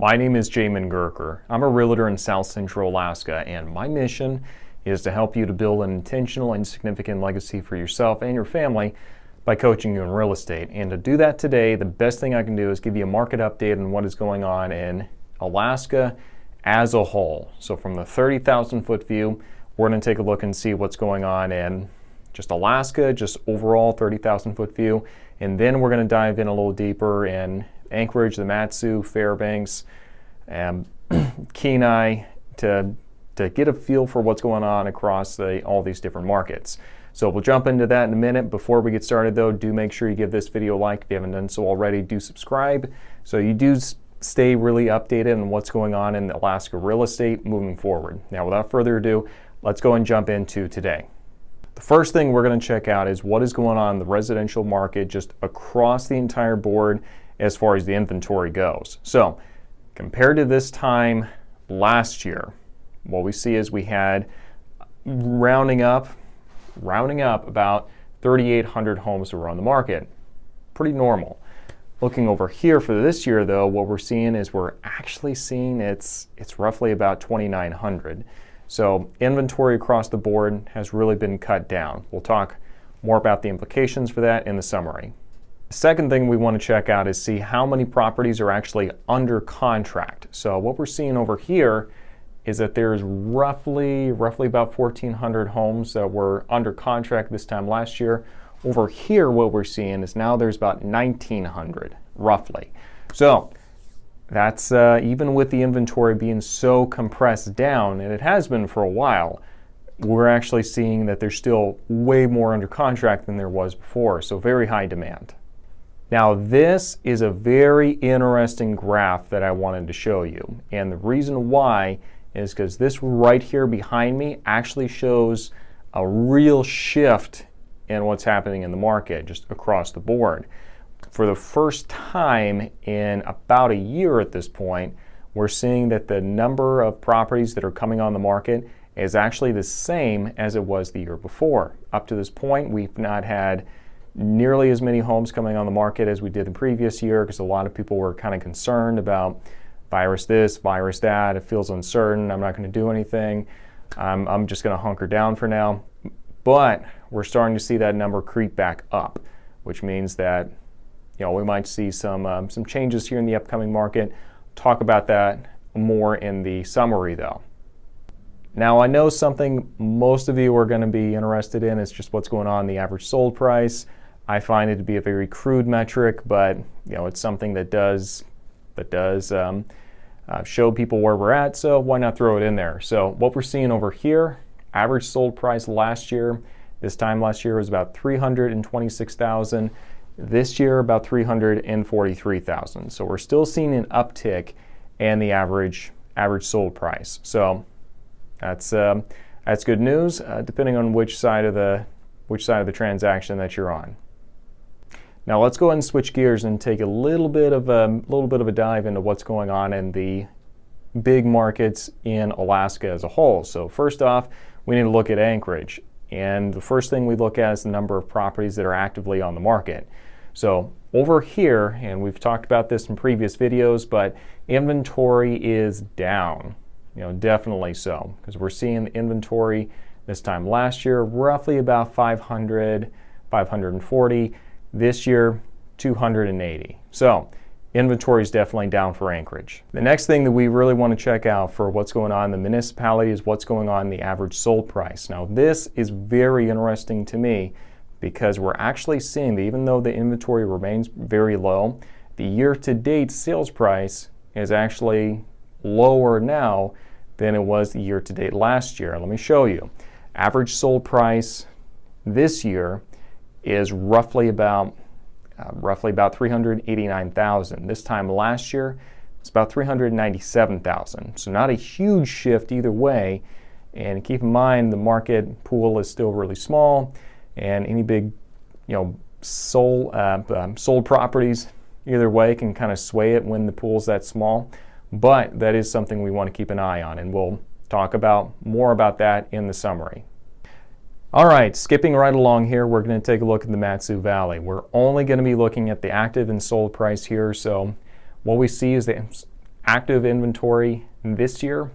My name is Jamin Goecker. I'm a realtor in South Central Alaska, and my mission is to help you to build an intentional and significant legacy for yourself and your family by coaching you in real estate. And to do that today, the best thing I can do is give you a market update on what is going on in Alaska as a whole. So from the 30,000 foot view, we're going to take a look and see what's going on in just Alaska, just overall 30,000 foot view. And then we're going to dive in a little deeper in Anchorage, the MatSu, Fairbanks, Kenai to get a feel for what's going on across all these different markets. So we'll jump into that in a minute. Before we get started though, do make sure you give this video a like. If you haven't done so already, do subscribe so you do stay really updated on what's going on in Alaska real estate moving forward. Now without further ado, let's go and jump into today. The first thing we're going to check out is what is going on in the residential market just across the entire board as far as the inventory goes. So compared to this time last year, what we see is we had rounding up about 3,800 homes that were on the market. Pretty normal. Looking over here for this year though, what we're seeing is we're actually seeing it's roughly about 2,900. So inventory across the board has really been cut down. We'll talk more about the implications for that in the summary. The second thing we want to check out is see how many properties are actually under contract. So what we're seeing over here is that there's roughly about 1,400 homes that were under contract this time last year. Over here, what we're seeing is now there's about 1,900, roughly. So that's even with the inventory being so compressed down, and it has been for a while, we're actually seeing that there's still way more under contract than there was before, so very high demand. Now this is a very interesting graph that I wanted to show you, and the reason why is because this right here behind me actually shows a real shift in what's happening in the market just across the board. For the first time in about a year at this point, we're seeing that the number of properties that are coming on the market is actually the same as it was the year before. Up to this point, we've not had nearly as many homes coming on the market as we did the previous year because a lot of people were kind of concerned about virus this, virus that. It feels uncertain. I'm not going to do anything. I'm just going to hunker down for now. But we're starting to see that number creep back up, which means that we might see some changes here in the upcoming market. Talk about that more in the summary though. Now I know something most of you are going to be interested in is just what's going on in the average sold price. I find it to be a very crude metric, but it's something that does show people where we're at, so why not throw it in there? So what we're seeing over here, average sold price last year, this time last year was about $326,000. This year about $343,000. So we're still seeing an uptick in the average sold price. So that's good news, depending on which side of the transaction that you're on. Now let's go ahead and switch gears and take a little bit of a dive into what's going on in the big markets in Alaska as a whole. So first off, we need to look at Anchorage. And the first thing we look at is the number of properties that are actively on the market. So over here, and we've talked about this in previous videos, but inventory is down, definitely so, because we're seeing the inventory this time last year roughly about 500, 540. This year, 280. So inventory is definitely down for Anchorage. The next thing that we really want to check out for what's going on in the municipality is what's going on in the average sold price. Now this is very interesting to me because we're actually seeing that even though the inventory remains very low, the year-to-date sales price is actually lower now than it was the year-to-date last year. Let me show you. Average sold price this year is roughly about $389,000. This time last year, it's about $397,000. So not a huge shift either way. And keep in mind, the market pool is still really small, and any big, sold properties either way can kind of sway it when the pool's that small. But that is something we want to keep an eye on, and we'll talk more about that in the summary. All right, skipping right along here, we're going to take a look at the MatSu Valley. We're only going to be looking at the active and sold price here. So what we see is that active inventory this year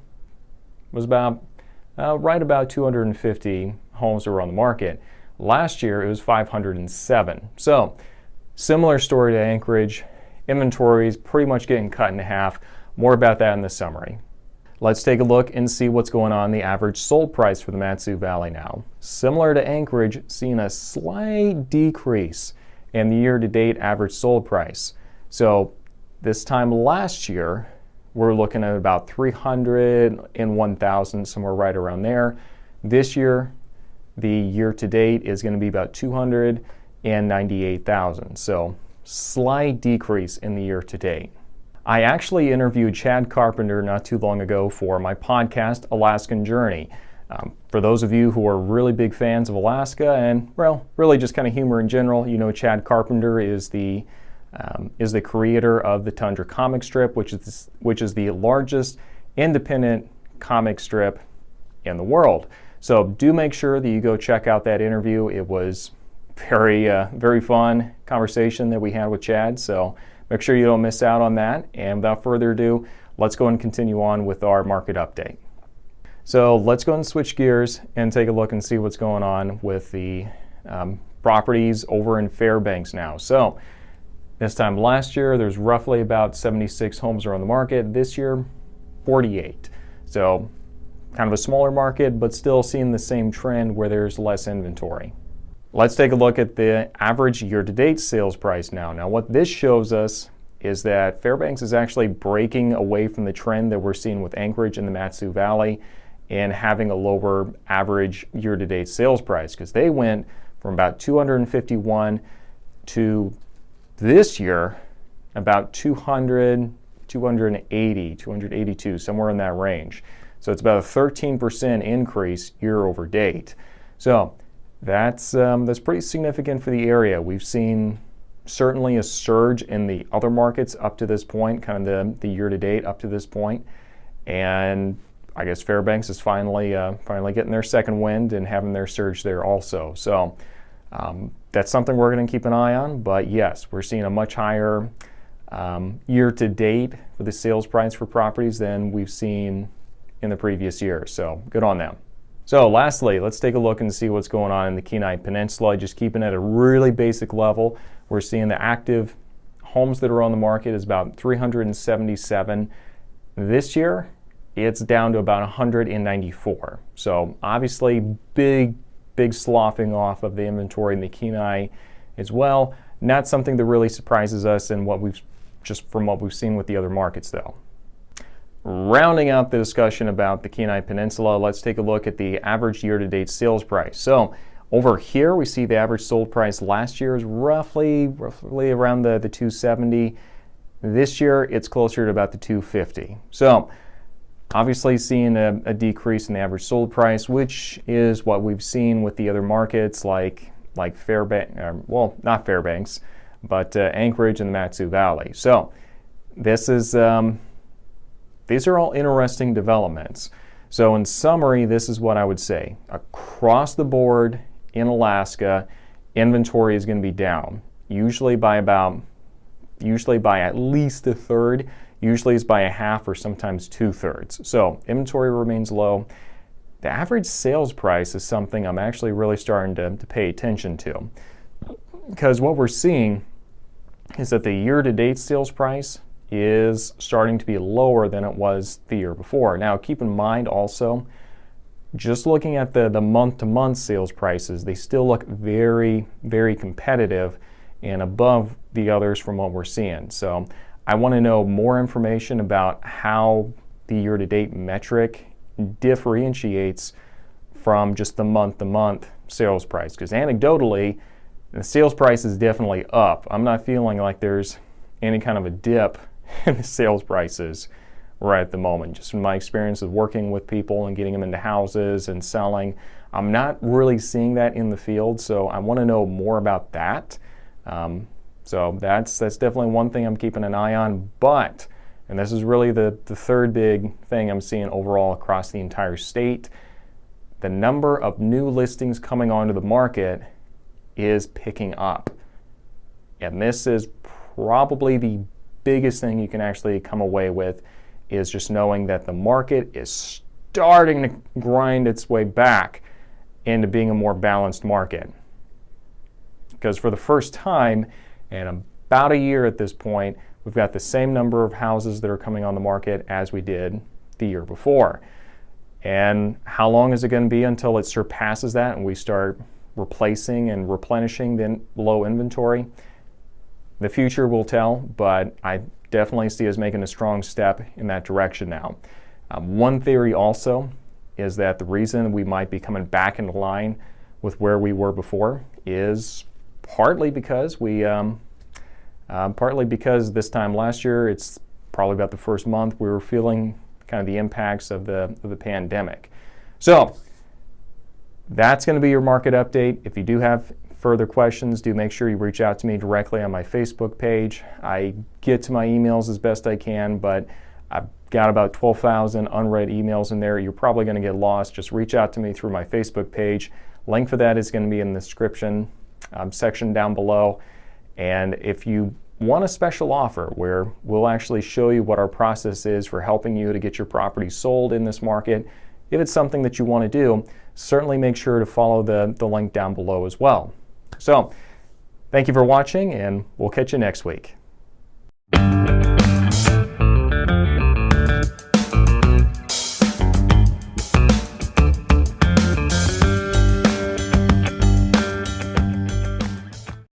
was right about 250 homes that were on the market. Last year it was 507. So similar story to Anchorage. Inventory is pretty much getting cut in half. More about that in the summary. Let's take a look and see what's going on in the average sold price for the MatSu Valley now. Similar to Anchorage, seeing a slight decrease in the year-to-date average sold price. So this time last year, we're looking at about 301,000, somewhere right around there. This year, the year-to-date is going to be about 298,000. So slight decrease in the year-to-date. I actually interviewed Chad Carpenter not too long ago for my podcast, Alaskan Journey. For those of you who are really big fans of Alaska and, well, really just kind of humor in general, you know Chad Carpenter is the creator of the Tundra comic strip, which is the largest independent comic strip in the world. So do make sure that you go check out that interview. It was very fun conversation that we had with Chad. So make sure you don't miss out on that. And without further ado, let's go and continue on with our market update. So let's go and switch gears and take a look and see what's going on with the properties over in Fairbanks now. So this time last year, there's roughly about 76 homes are on the market. This year, 48. So kind of a smaller market, but still seeing the same trend where there's less inventory. Let's take a look at the average year-to-date sales price now. Now what this shows us is that Fairbanks is actually breaking away from the trend that we're seeing with Anchorage in the MatSu Valley and having a lower average year-to-date sales price, because they went from about 251 to this year about 200, 280, 282, somewhere in that range. So it's about a 13% increase year over date. So that's pretty significant for the area. We've seen certainly a surge in the other markets up to this point, kind of the year to date up to this point, and I guess Fairbanks is finally getting their second wind and having their surge there also. So that's something we're going to keep an eye on. But yes, we're seeing a much higher year to date for the sales price for properties than we've seen in the previous year. So good on them. So lastly, let's take a look and see what's going on in the Kenai Peninsula. Just keeping it at a really basic level. We're seeing the active homes that are on the market is about 377. This year, it's down to about 194. So obviously big sloughing off of the inventory in the Kenai as well. Not something that really surprises us in from what we've seen with the other markets though. Rounding out the discussion about the Kenai Peninsula, let's take a look at the average year-to-date sales price. So over here, we see the average sold price last year is roughly around the 270. This year, it's closer to about the 250. So obviously seeing a decrease in the average sold price, which is what we've seen with the other markets like Fairbanks, well, not Fairbanks, but Anchorage and the MatSu Valley. So this is these are all interesting developments. So in summary, this is what I would say. Across the board in Alaska, inventory is going to be down, usually by at least a third. Usually it's by a half or sometimes 2/3. So inventory remains low. The average sales price is something I'm actually really starting to pay attention to, because what we're seeing is that the year-to-date sales price is starting to be lower than it was the year before. Now keep in mind also, just looking at the month-to-month sales prices, they still look very competitive and above the others from what we're seeing. So I want to know more information about how the year-to-date metric differentiates from just the month-to-month sales price, because anecdotally the sales price is definitely up. I'm not feeling like there's any kind of a dip in the sales prices right at the moment. Just from my experience of working with people and getting them into houses and selling, I'm not really seeing that in the field, so I want to know more about that. So that's definitely one thing I'm keeping an eye on. But, and this is really the third big thing I'm seeing overall across the entire state, the number of new listings coming onto the market is picking up. And this is probably the biggest thing you can actually come away with is just knowing that the market is starting to grind its way back into being a more balanced market. Because for the first time in about a year at this point, we've got the same number of houses that are coming on the market as we did the year before. And how long is it going to be until it surpasses that and we start replacing and replenishing the low inventory? The future will tell, but I definitely see us making a strong step in that direction now. One theory also is that the reason we might be coming back into line with where we were before is partly because this time last year, it's probably about the first month, we were feeling kind of the impacts of the pandemic. So that's going to be your market update. If you do have further questions, do make sure you reach out to me directly on my Facebook page. I get to my emails as best I can, but I've got about 12,000 unread emails in there. You're probably going to get lost. Just reach out to me through my Facebook page. Link for that is going to be in the description section down below. And if you want a special offer where we'll actually show you what our process is for helping you to get your property sold in this market, if it's something that you want to do, certainly make sure to follow the link down below as well. So, thank you for watching, and we'll catch you next week.